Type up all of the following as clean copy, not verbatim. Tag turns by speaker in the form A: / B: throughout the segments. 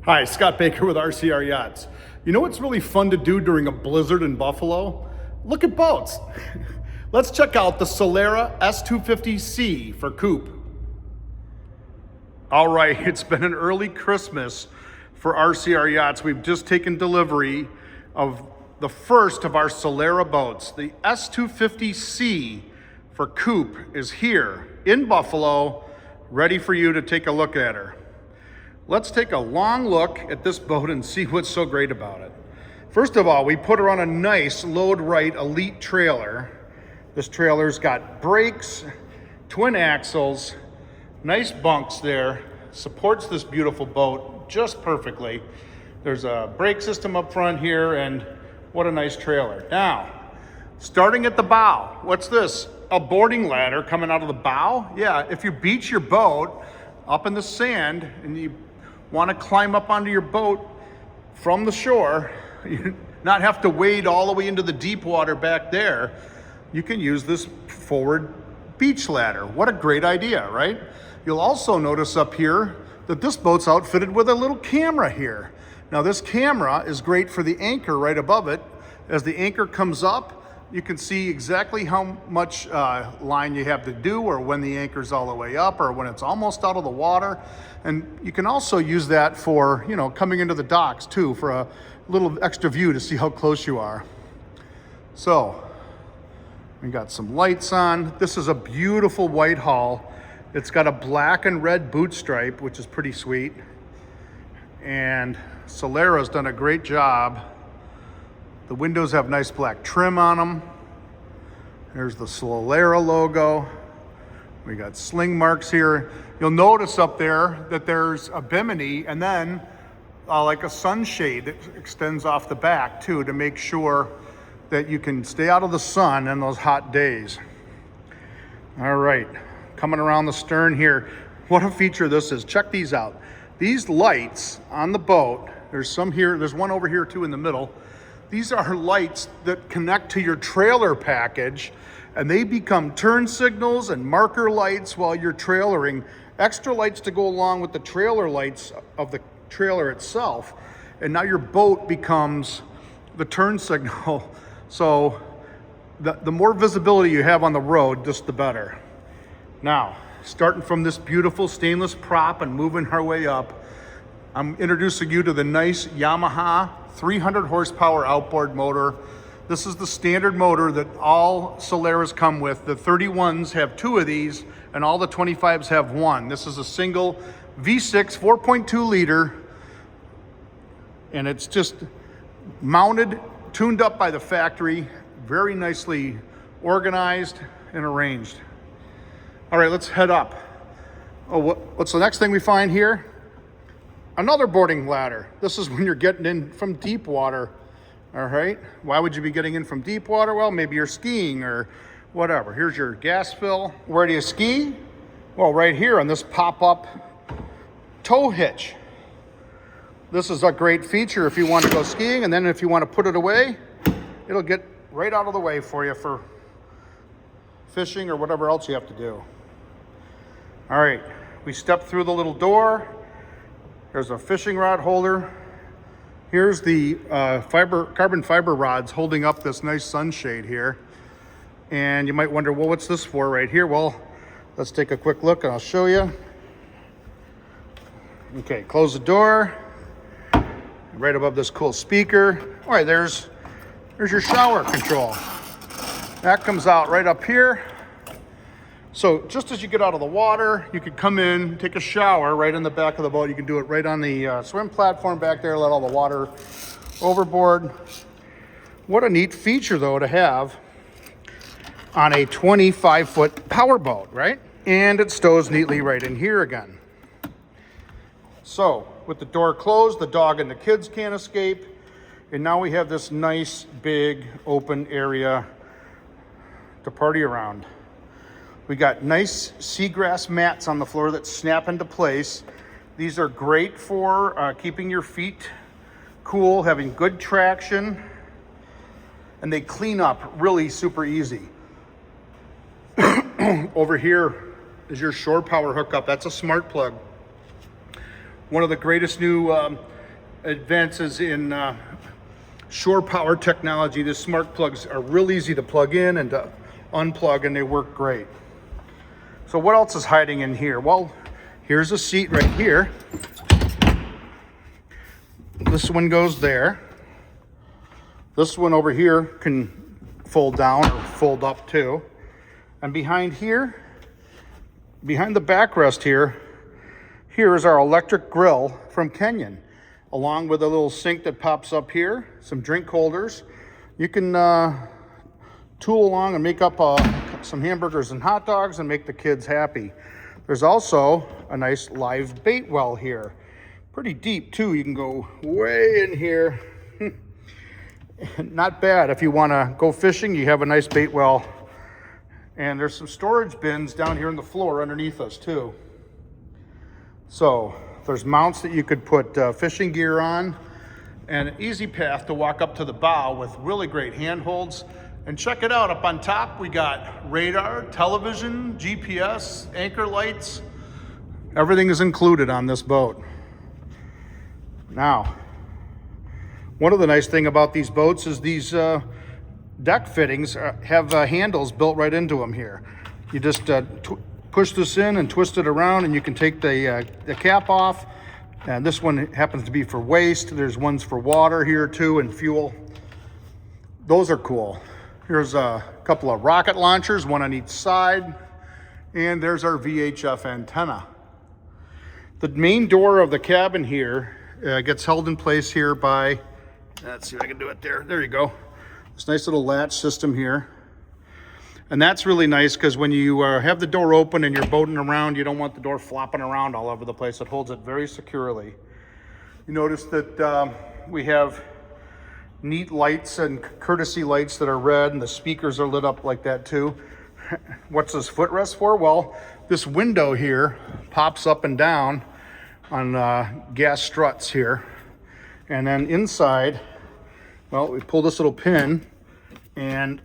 A: Hi, Scott Baker with RCR Yachts. You know what's really fun to do during a blizzard in Buffalo? Look at boats. Let's check out the Solara S-250-Coupe. All right, it's been an early Christmas for RCR Yachts. We've just taken delivery of the first of our Solara boats. The S-250-Coupe is here in Buffalo, ready for you to take a look at her. Let's take a long look at this boat and see what's so great about it. First of all, we put her on a nice load right elite trailer. This trailer's got brakes, twin axles, nice bunks there, supports this beautiful boat just perfectly. There's a brake system up front here, and what a nice trailer. Now, starting at the bow, what's this? A boarding ladder coming out of the bow? Yeah, if you beach your boat up in the sand and you want to climb up onto your boat from the shore, you not have to wade all the way into the deep water back there, you can use this forward beach ladder. What a great idea, right? You'll also notice up here that this boat's outfitted with a little camera here. Now this camera is great for the anchor right above it. As the anchor comes up, you can see exactly how much line you have to do, or when the anchor's all the way up, or when it's almost out of the water. And you can also use that for, coming into the docks too, for a little extra view to see how close you are. So, we got some lights on. This is a beautiful white hull. It's got a black and red boot stripe, which is pretty sweet. And Solara's done a great job. The windows have nice black trim on them. There's the Solara logo. We got sling marks here. You'll notice up there that there's a bimini and then like a sunshade that extends off the back too, to make sure that you can stay out of the sun in those hot days. All right, coming around the stern here. What a feature this is. Check these out. These lights on the boat, there's some here, there's one over here too in the middle. These are lights that connect to your trailer package, and they become turn signals and marker lights while you're trailering. Extra lights to go along with the trailer lights of the trailer itself. And now your boat becomes the turn signal. So the more visibility you have on the road, just the better. Now, starting from this beautiful stainless prop and moving our way up, I'm introducing you to the nice Yamaha 300 horsepower outboard motor. This is the standard motor that all Solaras come with. The 31s have 2 of these, and all the 25s have 1. This is a single V6 4.2 liter, and it's just mounted, tuned up by the factory, very nicely organized and arranged. All right, let's head up. Oh, what's the next thing we find here? Another boarding ladder. This is when you're getting in from deep water. All right, why would you be getting in from deep water? Well, maybe you're skiing or whatever. Here's your gas fill. Where do you ski? Well, right here on this pop-up tow hitch. This is a great feature if you want to go skiing, and then if you want to put it away, it'll get right out of the way for you for fishing or whatever else you have to do. All right, we step through the little door. There's a fishing rod holder. Here's the carbon fiber rods holding up this nice sunshade here. And you might wonder, well, what's this for right here? Well, let's take a quick look and I'll show you. Okay, close the door. Right above this cool speaker. All right, there's your shower control. That comes out right up here. So just as you get out of the water, you could come in, take a shower right in the back of the boat. You can do it right on the swim platform back there, let all the water overboard. What a neat feature, though, to have on a 25-foot power boat, right? And it stows neatly right in here again. So with the door closed, the dog and the kids can't escape. And now we have this nice, big, open area to party around. We got nice seagrass mats on the floor that snap into place. These are great for keeping your feet cool, having good traction, and they clean up really super easy. Over here is your shore power hookup. That's a smart plug. One of the greatest new advances in shore power technology. The smart plugs are real easy to plug in and to unplug, and they work great. So what else is hiding in here? Well, here's a seat right here. This one goes there. This one over here can fold down or fold up too. And behind here, behind the backrest here, here is our electric grill from Kenyon, along with a little sink that pops up here, some drink holders. You can tool along and make up some hamburgers and hot dogs and make the kids happy. There's also a nice live bait well here. Pretty deep too. You can go way in here. Not bad if you want to go fishing. You have a nice bait well. And there's some storage bins down here on the floor underneath us too. So there's mounts that you could put fishing gear on, and an easy path to walk up to the bow with really great handholds. And check it out, up on top we got radar, television, GPS, anchor lights. Everything is included on this boat. Now, one of the nice things about these boats is these deck fittings have handles built right into them here. You just push this in and twist it around, and you can take the cap off. And this one happens to be for waste. There's ones for water here too, and fuel. Those are cool. Here's a couple of rocket launchers, one on each side. And there's our VHF antenna. The main door of the cabin here gets held in place here by, let's see if I can do it there. There you go. This nice little latch system here. And that's really nice because when you have the door open and you're boating around, you don't want the door flopping around all over the place. It holds it very securely. You notice that we have neat lights and courtesy lights that are red, and the speakers are lit up like that too. What's this footrest for? Well, this window here pops up and down on gas struts here. And then inside, well, we pull this little pin and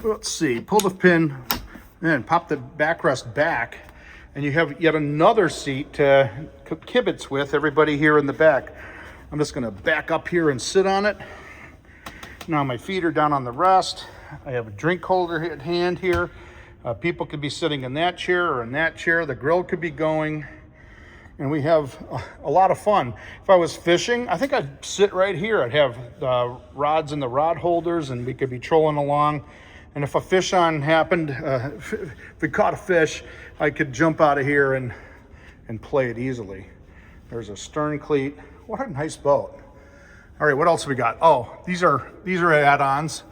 A: let's see, pull the pin and pop the backrest back, and you have yet another seat to kibitz with everybody here in the back. I'm just gonna back up here and sit on it. Now my feet are down on the rest. I have a drink holder at hand here. People could be sitting in that chair or in that chair. The grill could be going. And we have a lot of fun. If I was fishing, I think I'd sit right here. I'd have the rods in the rod holders, and we could be trolling along. And if a fish on happened, if we caught a fish, I could jump out of here and play it easily. There's a stern cleat. What a nice boat. All right, what else have we got? Oh, these are add-ons.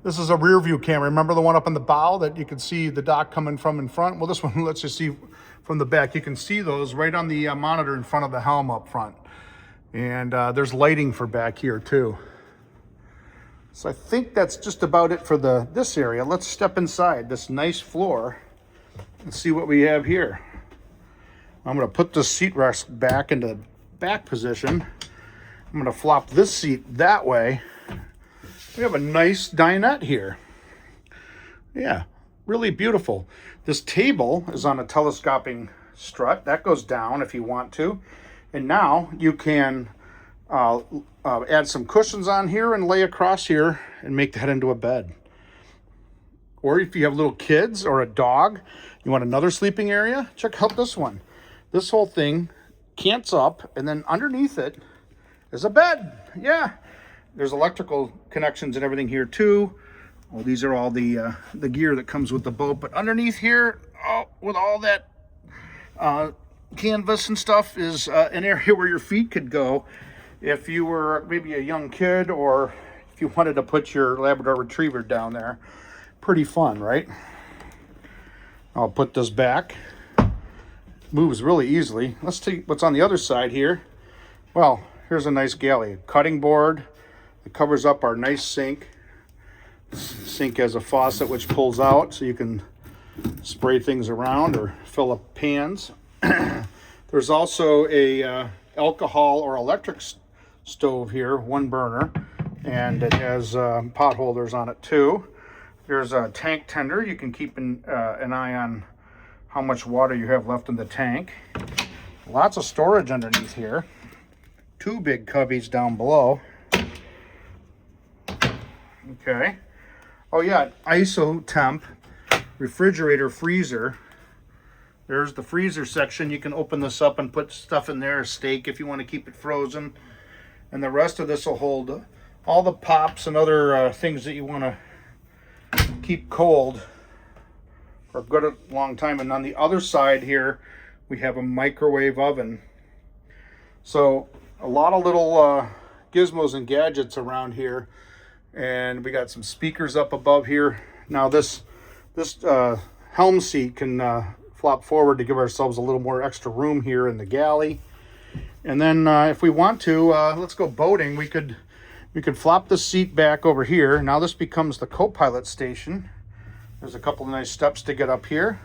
A: This is a rear view camera. Remember the one up in the bow that you could see the dock coming from in front? Well, this one lets you see from the back. You can see those right on the monitor in front of the helm up front. And there's lighting for back here too. So I think that's just about it for this area. Let's step inside this nice floor and see what we have here. I'm gonna put this seat rest back into the back position. I'm gonna flop this seat that way. We have a nice dinette here. Yeah, really beautiful. This table is on a telescoping strut. That goes down if you want to. And now you can add some cushions on here and lay across here and make that into a bed. Or if you have little kids or a dog, you want another sleeping area, check out this one. This whole thing cants up, and then underneath it is a bed. Yeah, there's electrical connections and everything here too. Well, these are all the gear that comes with the boat, but underneath here, with all that canvas and stuff, is an area where your feet could go if you were maybe a young kid, or if you wanted to put your Labrador Retriever down there. Pretty fun, right? I'll put this back. Moves really easily. Let's see what's on the other side here. Well, here's a nice galley. Cutting board. It covers up our nice sink. Sink has a faucet which pulls out so you can spray things around or fill up pans. There's also a alcohol or electric stove here, one burner, and it has pot holders on it too. There's a tank tender. You can keep an eye on how much water you have left in the tank. Lots of storage underneath here. two big cubbies down below. Okay. Oh yeah, ISO temp, refrigerator, freezer. There's the freezer section. You can open this up and put stuff in there, a steak if you want to keep it frozen. And the rest of this will hold all the pops and other things that you want to keep cold for a good long time. And on the other side here, we have a microwave oven. So a lot of little gizmos and gadgets around here. And we got some speakers up above here. Now this helm seat can flop forward to give ourselves a little more extra room here in the galley. And then if we want to, let's go boating. We could flop the seat back over here. Now this becomes the co-pilot station. There's a couple of nice steps to get up here.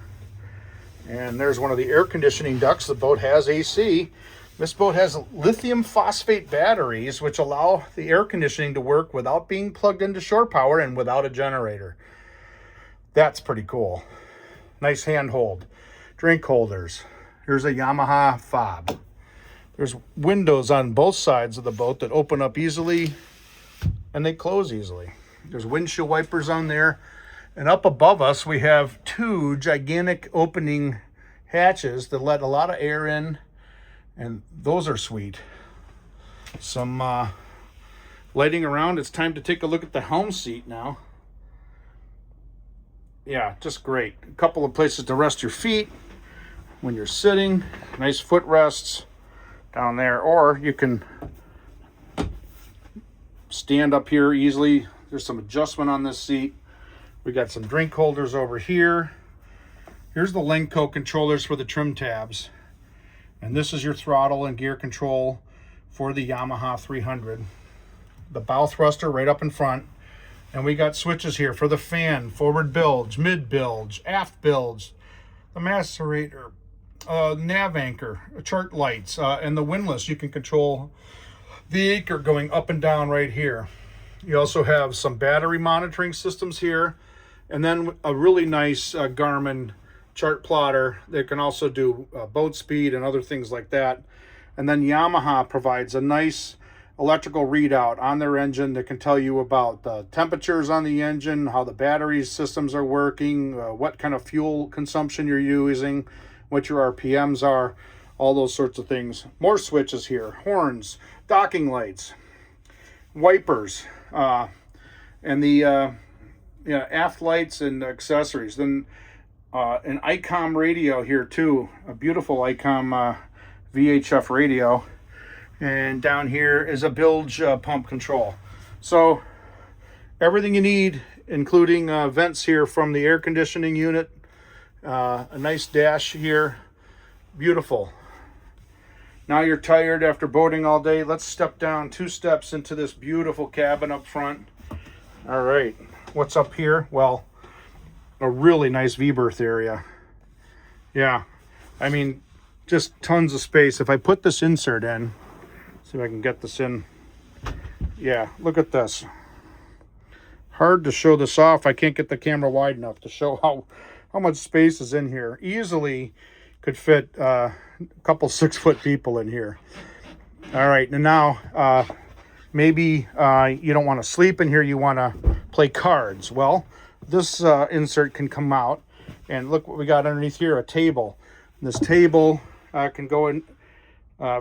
A: And there's one of the air conditioning ducts. The boat has AC. This boat has lithium phosphate batteries, which allow the air conditioning to work without being plugged into shore power and without a generator. That's pretty cool. Nice handhold. Drink holders. Here's a Yamaha fob. There's windows on both sides of the boat that open up easily and they close easily. There's windshield wipers on there. And up above us, we have two gigantic opening hatches that let a lot of air in. And those are sweet. Some lighting around. It's time to take a look at the helm seat now. Yeah, just great. A couple of places to rest your feet when you're sitting. Nice footrests down there. Or you can stand up here easily. There's some adjustment on this seat. We got some drink holders over here. Here's the Lenco controllers for the trim tabs. And this is your throttle and gear control for the Yamaha 300. The bow thruster right up in front. And we got switches here for the fan, forward bilge, mid bilge, aft bilge, the macerator, nav anchor, chart lights, and the windlass. You can control the anchor going up and down right here. You also have some battery monitoring systems here. And then a really nice Garmin chart plotter that can also do boat speed and other things like that. And then Yamaha provides a nice electrical readout on their engine that can tell you about the temperatures on the engine, how the battery systems are working, what kind of fuel consumption you're using, what your RPMs are, all those sorts of things. More switches here, horns, docking lights, wipers, and the aft lights and accessories. Then an ICOM radio here too, a beautiful ICOM VHF radio. And down here is a bilge pump control. So everything you need, including vents here from the air conditioning unit. A nice dash here. Beautiful. Now you're tired after boating all day. Let's step down 2 steps into this beautiful cabin up front. All right. What's up here? Well, a really nice V-berth area. Yeah. I mean, just tons of space. If I put this insert in, see if I can get this in. Yeah, look at this. Hard to show this off. I can't get the camera wide enough to show how much space is in here. Easily could fit a couple 6-foot people in here. All right, and now maybe you don't want to sleep in here. You want to play cards. Well, this insert can come out, and look what we got underneath here, a table. And this table can go in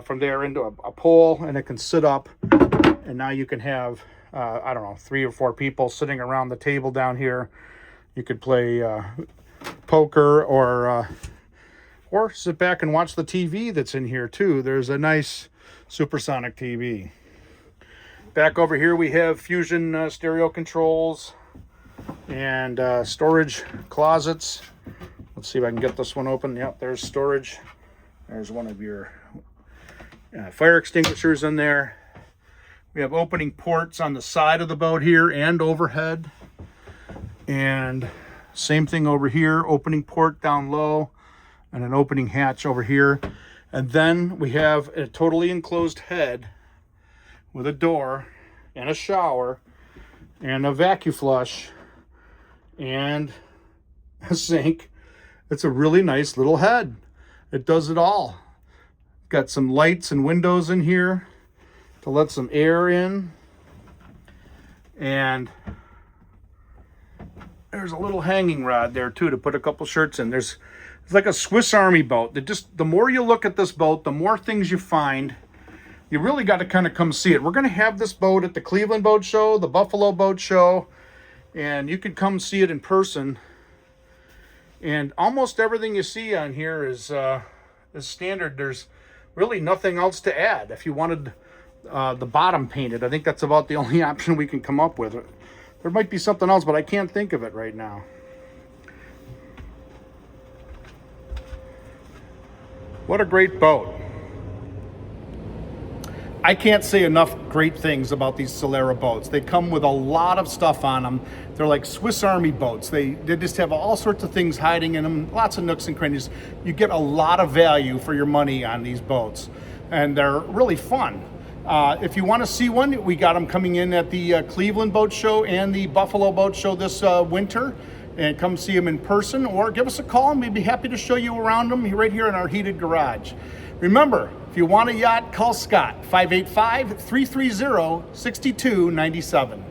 A: from there into a pole, and it can sit up, and now you can have I don't know, 3 or 4 people sitting around the table down here. You could play poker or sit back and watch the TV that's in here too. There's a nice supersonic TV. Back over here we have Fusion stereo controls and storage closets. Let's see if I can get this one open. Yep, there's storage. There's one of your fire extinguishers in there. We have opening ports on the side of the boat here and overhead. And same thing over here, opening port down low and an opening hatch over here. And then we have a totally enclosed head with a door and a shower and a vacuum flush and a sink. It's a really nice little head. It does it all. Got some lights and windows in here. to let some air in. And there's a little hanging rod there too to put a couple shirts in. It's like a Swiss Army boat. The more you look at this boat, the more things you find. You really got to kind of come see it. We're going to have this boat at the Cleveland Boat Show, the Buffalo Boat Show, and you can come see it in person. And almost everything you see on here is standard. There's really nothing else to add. If you wanted the bottom painted, I think that's about the only option we can come up with. There might be something else, but I can't think of it right now. What a great boat. I can't say enough great things about these Solara boats. They come with a lot of stuff on them. They're like Swiss Army boats. They just have all sorts of things hiding in them, lots of nooks and crannies. You get a lot of value for your money on these boats, and they're really fun. If you want to see one, we got them coming in at the Cleveland Boat Show and the Buffalo Boat Show this winter. And come see them in person, or give us a call and we'd be happy to show you around them right here in our heated garage. Remember, if you want a yacht, call Scott, 585-330-6297.